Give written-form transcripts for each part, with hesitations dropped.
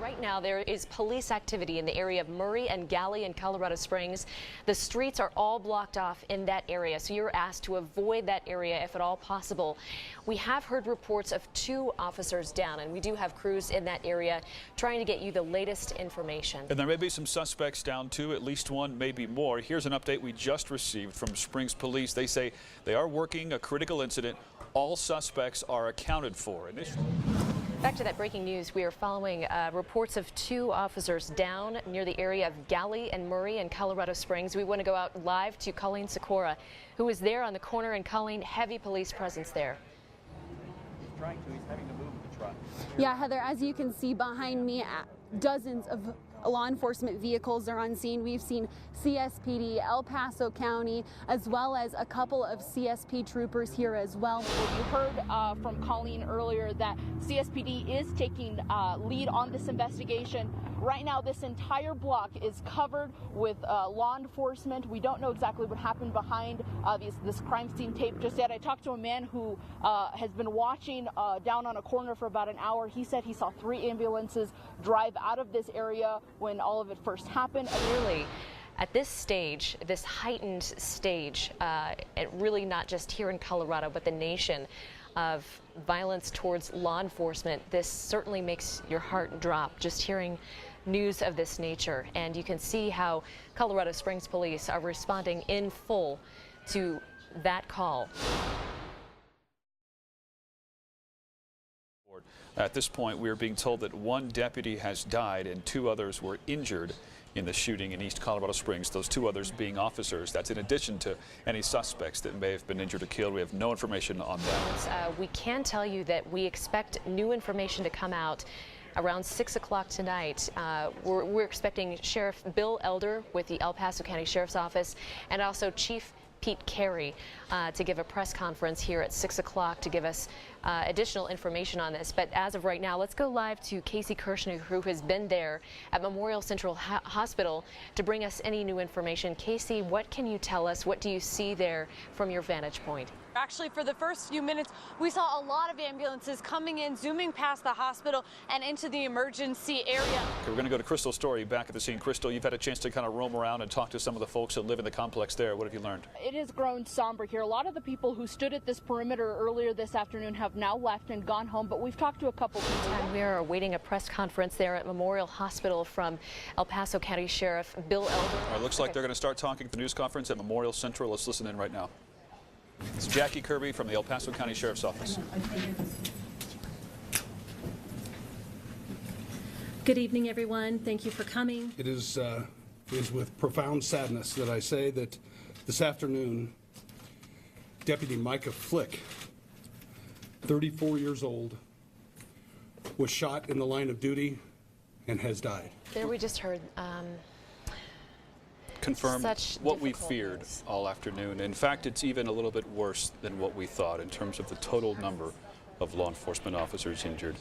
Right now, there is police activity in the area of Murray and Galley in Colorado Springs. The streets are all blocked off in that area, so you're asked to avoid that area if at all possible. We have heard reports of 2 officers down, and we do have crews in that area trying to get you the latest information. And there may be some suspects down too, at least one, maybe more. Here's an update we just received from Springs Police. They say they are working a critical incident. All suspects are accounted for. Back to that breaking news, we are following reports of 2 officers down near the area of Galley and Murray in Colorado Springs. We want to go out live to Colleen Sikora, who is there on the corner. And Colleen, heavy police presence there. He's having to move the truck. Yeah, Heather, as you can see behind me, dozens of law enforcement vehicles are on scene. We've seen CSPD, El Paso County, as well as a couple of CSP troopers here as well. You heard from Colleen earlier that CSPD is taking lead on this investigation. Right now, this entire block is covered with law enforcement. We don't know exactly what happened behind this crime scene tape just yet. I talked to a man who has been watching down on a corner for about an hour. He said he saw 3 ambulances drive out of this area when all of it first happened. Clearly, at this stage, this heightened stage, and really not just here in Colorado, but the nation, of violence towards law enforcement, this certainly makes your heart drop just hearing news of this nature. And you can see how Colorado Springs Police are responding in full to that call. At this point, we are being told that 1 deputy has died and 2 others were injured in the shooting in East Colorado Springs, those 2 others being officers. That's in addition to any suspects that may have been injured or killed. We have no information on that. We can tell you that we expect new information to come out around 6 o'clock tonight. We're expecting Sheriff Bill Elder with the El Paso County Sheriff's Office and also Chief Pete Carey to give a press conference here at 6 o'clock to give us additional information on this. But as of right now, let's go live to Casey Kirshner, who has been there at Memorial Central Hospital to bring us any new information. Casey, what can you tell us? What do you see there from your vantage point? Actually, for the first few minutes, we saw a lot of ambulances coming in, zooming past the hospital and into the emergency area. Okay, we're going to go to Crystal Story back at the scene. Crystal, you've had a chance to kind of roam around and talk to some of the folks that live in the complex there. What have you learned? It has grown somber here. A lot of the people who stood at this perimeter earlier this afternoon have now left and gone home, but we've talked to a couple people. And we are awaiting a press conference there at Memorial Hospital from El Paso County Sheriff Bill Elder. All right, looks like they're going to start talking at the news conference at Memorial Central. Let's listen in right now. It's Jackie Kirby from the El Paso County Sheriff's Office. Good evening, everyone. Thank you for coming. It is with profound sadness that I say that this afternoon, Deputy Micah Flick, 34 years old, was shot in the line of duty and has died. There we just heard confirmed what we feared news all afternoon. In fact, it's even a little bit worse than what we thought in terms of the total number of law enforcement officers injured.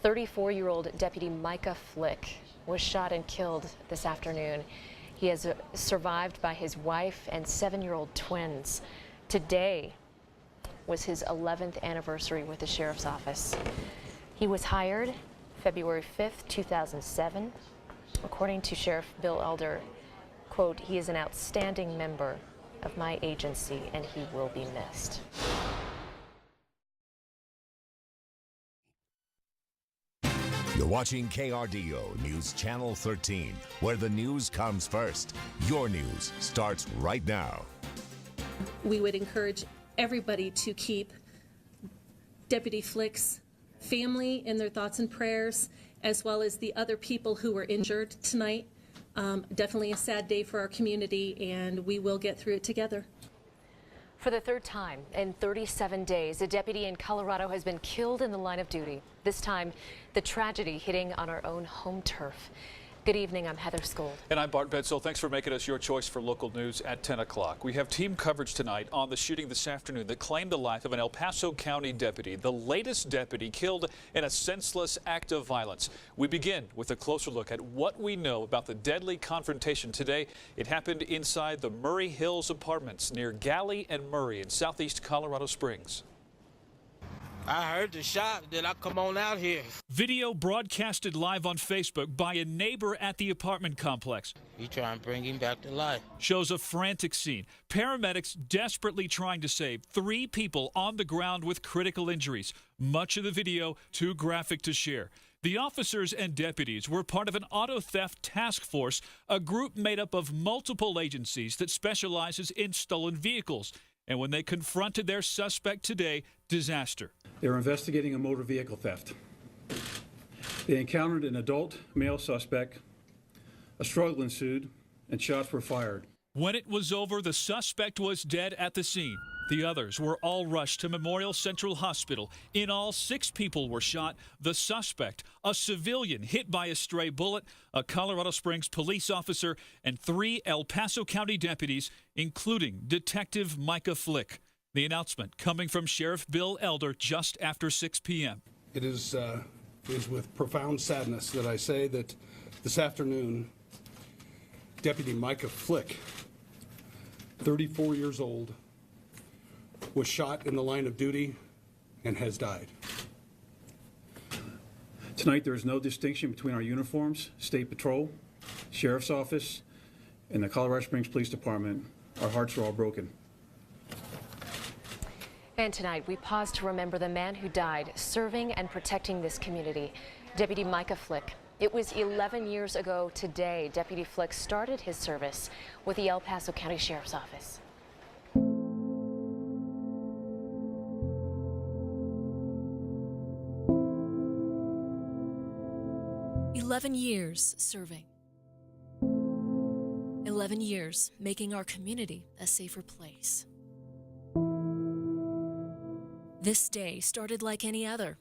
34-year-old Deputy Micah Flick was shot and killed this afternoon. He is survived by his wife and 7-year-old twins. Today was his 11th anniversary with the Sheriff's Office. He was hired February 5th, 2007. According to Sheriff Bill Elder, quote, "He is an outstanding member of my agency and he will be missed." You're watching KRDO News Channel 13, where the news comes first. Your news starts right now. We would encourage everybody to keep Deputy Flick's family in their thoughts and prayers, as well as the other people who were injured tonight. Definitely a sad day for our community, and we will get through it together. For the 3rd time in 37 days, a deputy in Colorado has been killed in the line of duty. This time, the tragedy hitting on our own home turf. Good evening, I'm Heather Skold. And I'm Bart Bedsole. Thanks for making us your choice for local news at 10 o'clock. We have team coverage tonight on the shooting this afternoon that claimed the life of an El Paso County deputy, the latest deputy killed in a senseless act of violence. We begin with a closer look at what we know about the deadly confrontation today. It happened inside the Murray Hills Apartments near Galley and Murray in southeast Colorado Springs. I heard the shot, then I come on out here. Video broadcasted live on Facebook by a neighbor at the apartment complex. You try and bring him back to life. Shows a frantic scene. Paramedics desperately trying to save 3 people on the ground with critical injuries. Much of the video too graphic to share. The officers and deputies were part of an auto theft task force, a group made up of multiple agencies that specializes in stolen vehicles. And when they confronted their suspect today, disaster. They were investigating a motor vehicle theft. They encountered an adult male suspect. A struggle ensued, and shots were fired. When it was over, the suspect was dead at the scene. The others were all rushed to Memorial Central Hospital. In all, 6 people were shot. The suspect, a civilian hit by a stray bullet, a Colorado Springs police officer, and 3 El Paso County deputies, including Detective Micah Flick. The announcement coming from Sheriff Bill Elder just after 6 p.m. It is with profound sadness that I say that this afternoon, Deputy Micah Flick, 34 years old, was shot in the line of duty and has died. Tonight, there is no distinction between our uniforms, State Patrol, Sheriff's Office, and the Colorado Springs Police Department. Our hearts are all broken. And tonight, we pause to remember the man who died serving and protecting this community, Deputy Micah Flick. It was 11 years ago today, Deputy Flick started his service with the El Paso County Sheriff's Office. 11 years serving. 11 years making our community a safer place. This day started like any other,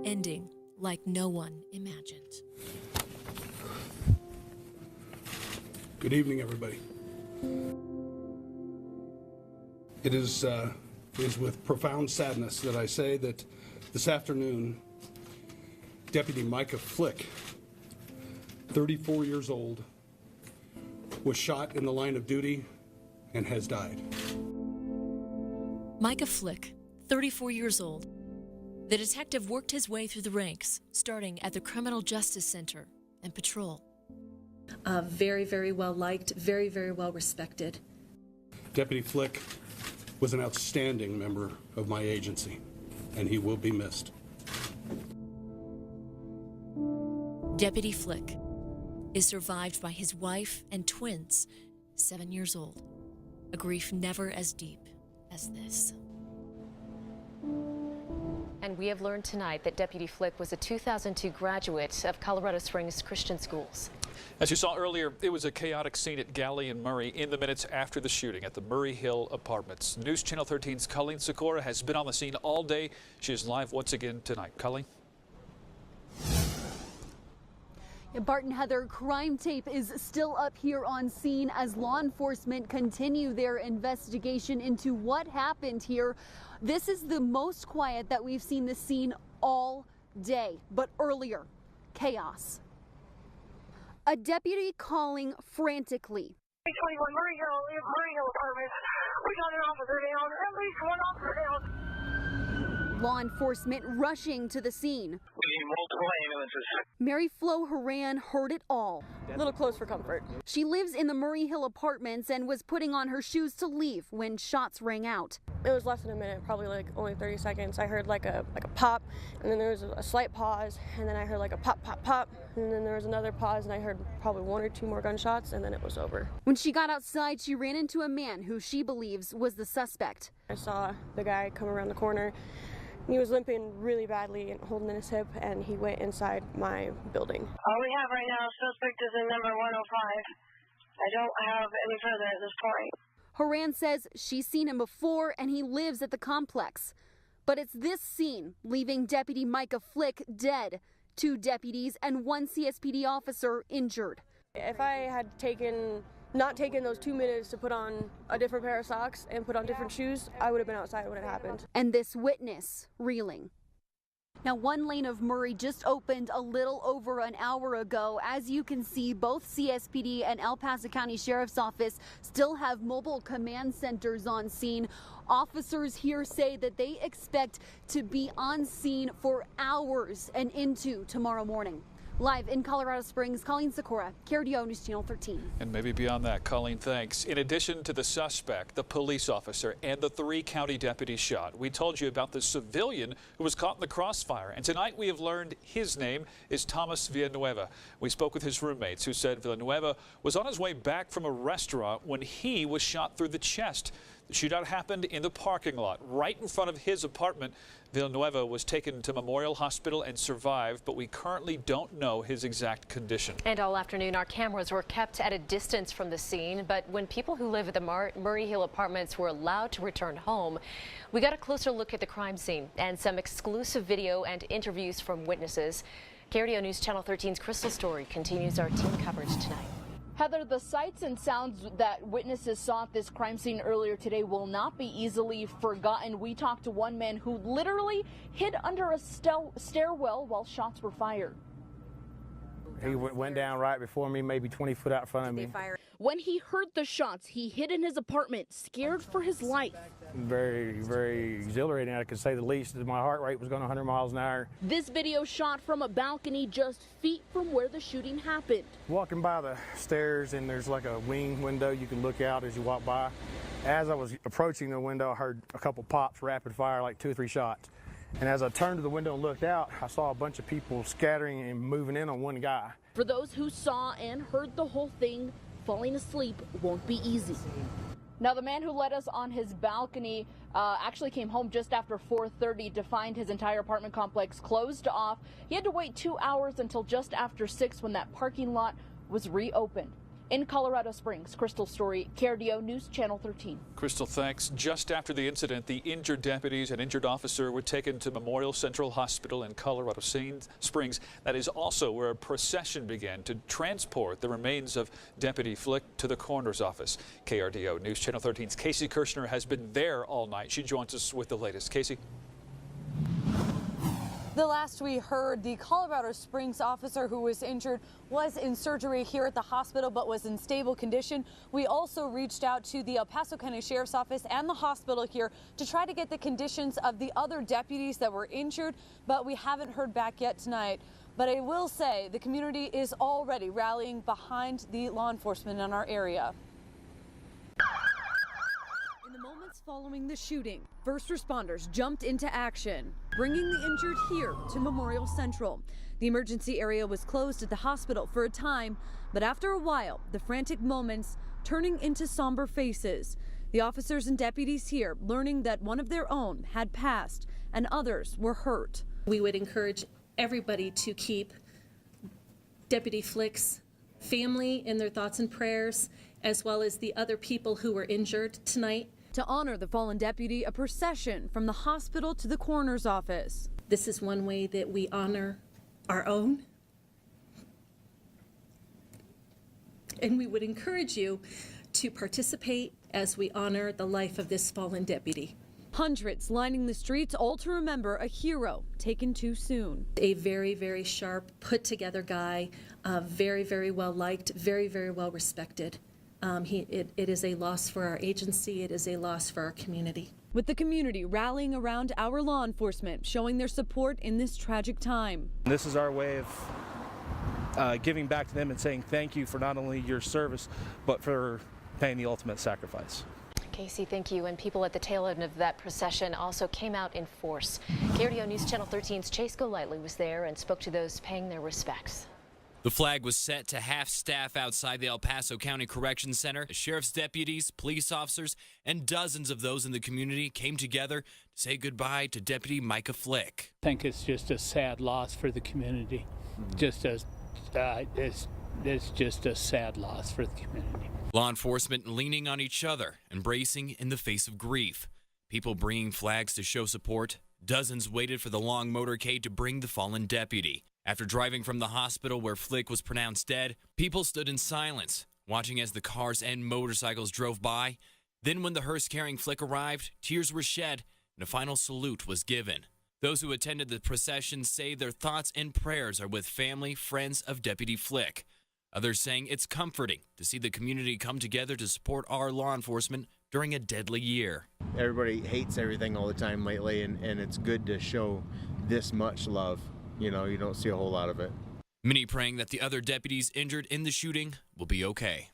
ending like no one imagined. Good evening, everybody. It is with profound sadness that I say that this afternoon, Deputy Micah Flick, 34 years old, was shot in the line of duty and has died. Micah Flick, 34 years old. The detective worked his way through the ranks, starting at the Criminal Justice Center and Patrol. Very, very well liked, very, very well respected. Deputy Flick was an outstanding member of my agency, and he will be missed. Deputy Flick is survived by his wife and twins, 7 years old. A grief never as deep as this. And we have learned tonight that Deputy Flick was a 2002 graduate of Colorado Springs Christian Schools. As you saw earlier, it was a chaotic scene at Galley and Murray in the minutes after the shooting at the Murray Hill Apartments. News Channel 13's Colleen Sikora has been on the scene all day. She is live once again tonight. Colleen? Bart and Heather, crime tape is still up here on scene as law enforcement continue their investigation into what happened here. This is the most quiet that we've seen the scene all day, but earlier, chaos. A deputy calling frantically. 21 Murray Hill Apartments. We got an officer down, at least one officer down. Law enforcement rushing to the scene. We need multiple ambulances. Mary Flo Horan heard it all. A little close for comfort. She lives in the Murray Hill Apartments and was putting on her shoes to leave when shots rang out. It was less than a minute, probably like only 30 seconds. I heard like a pop, and then there was a slight pause, and then I heard like a pop, pop, pop, and then there was another pause, and I heard probably 1 or 2 more gunshots, and then it was over. When she got outside, she ran into a man who she believes was the suspect. I saw the guy come around the corner. He was limping really badly and holding in his hip, and he went inside my building. All we have right now, suspect is in number 105. I don't have any further at this point. Horan says she's seen him before and he lives at the complex. But it's this scene leaving Deputy Micah Flick dead, 2 deputies and 1 CSPD officer injured. If I had not taken those 2 minutes to put on a different pair of socks and put on different shoes, I would have been outside when it happened. And this witness reeling. Now, one lane of Murray just opened a little over an hour ago. As you can see, both CSPD and El Paso County Sheriff's Office still have mobile command centers on scene. Officers here say that they expect to be on scene for hours and into tomorrow morning. Live in Colorado Springs, Colleen Sikora, KRDO News Channel 13. And maybe beyond that, Colleen, thanks. In addition to the suspect, the police officer, and the 3 county deputies shot, we told you about the civilian who was caught in the crossfire. And tonight we have learned his name is Thomas Villanueva. We spoke with his roommates who said Villanueva was on his way back from a restaurant when he was shot through the chest. The shootout happened in the parking lot right in front of his apartment. Villanueva was taken to Memorial Hospital and survived, but we currently don't know his exact condition. And all afternoon, our cameras were kept at a distance from the scene, but when people who live at the Murray Hill apartments were allowed to return home, we got a closer look at the crime scene and some exclusive video and interviews from witnesses. KRDO News Channel 13's Crystal Story continues our team coverage tonight. Heather, the sights and sounds that witnesses saw at this crime scene earlier today will not be easily forgotten. We talked to one man who literally hid under a stairwell while shots were fired. He went down right before me, maybe 20 foot out in front of me. When he heard the shots, he hid in his apartment, scared for his life. Very, very exhilarating, I could say the least. My heart rate was going 100 miles an hour. This video shot from a balcony just feet from where the shooting happened. Walking by the stairs, and there's like a wing window you can look out as you walk by. As I was approaching the window, I heard a couple pops, rapid fire, like 2 or 3 shots. And as I turned to the window and looked out, I saw a bunch of people scattering and moving in on one guy. For those who saw and heard the whole thing, falling asleep won't be easy. Now, the man who led us on his balcony actually came home just after 4:30 to find his entire apartment complex closed off. He had to wait 2 hours until just after 6 when that parking lot was reopened. In Colorado Springs, Crystal Story, KRDO News Channel 13. Crystal, thanks. Just after the incident, the injured deputies and injured officer were taken to Memorial Central Hospital in Colorado Springs. That is also where a procession began to transport the remains of Deputy Flick to the coroner's office. KRDO News Channel 13's Casey Kirshner has been there all night. She joins us with the latest. Casey. The last we heard, the Colorado Springs officer who was injured was in surgery here at the hospital but was in stable condition. We also reached out to the El Paso County Sheriff's Office and the hospital here to try to get the conditions of the other deputies that were injured, but we haven't heard back yet tonight. But I will say the community is already rallying behind the law enforcement in our area. Following the shooting, first responders jumped into action, bringing the injured here to Memorial Central. The emergency area was closed at the hospital for a time, but after a while, the frantic moments turning into somber faces. The officers and deputies here learning that one of their own had passed and others were hurt. We would encourage everybody to keep Deputy Flick's family in their thoughts and prayers, as well as the other people who were injured tonight. To honor the fallen deputy, a procession from the hospital to the coroner's office. This is one way that we honor our own. And we would encourage you to participate as we honor the life of this fallen deputy. Hundreds lining the streets, all to remember a hero taken too soon. A very, very sharp, put together guy, very, very well liked, very, very well respected. It is a loss for our agency. It is a loss for our community. With the community rallying around our law enforcement, showing their support in this tragic time. This is our way of giving back to them and saying thank you for not only your service, but for paying the ultimate sacrifice. Casey, thank you. And people at the tail end of that procession also came out in force. KRDO News Channel 13's Chase Golightly was there and spoke to those paying their respects. The flag was set to half staff outside the El Paso County Corrections Center. Sheriff's deputies, police officers, and dozens of those in the community came together to say goodbye to Deputy Micah Flick. I think it's just a sad loss for the community. It's just a sad loss for the community. Law enforcement leaning on each other, embracing in the face of grief. People bringing flags to show support. Dozens waited for the long motorcade to bring the fallen deputy. After driving from the hospital where Flick was pronounced dead, people stood in silence, watching as the cars and motorcycles drove by. Then when the hearse carrying Flick arrived, tears were shed and a final salute was given. Those who attended the procession say their thoughts and prayers are with family, friends of Deputy Flick. Others saying it's comforting to see the community come together to support our law enforcement during a deadly year. Everybody hates everything all the time lately, and it's good to show this much love. You know, you don't see a whole lot of it. Many praying that the other deputies injured in the shooting will be okay.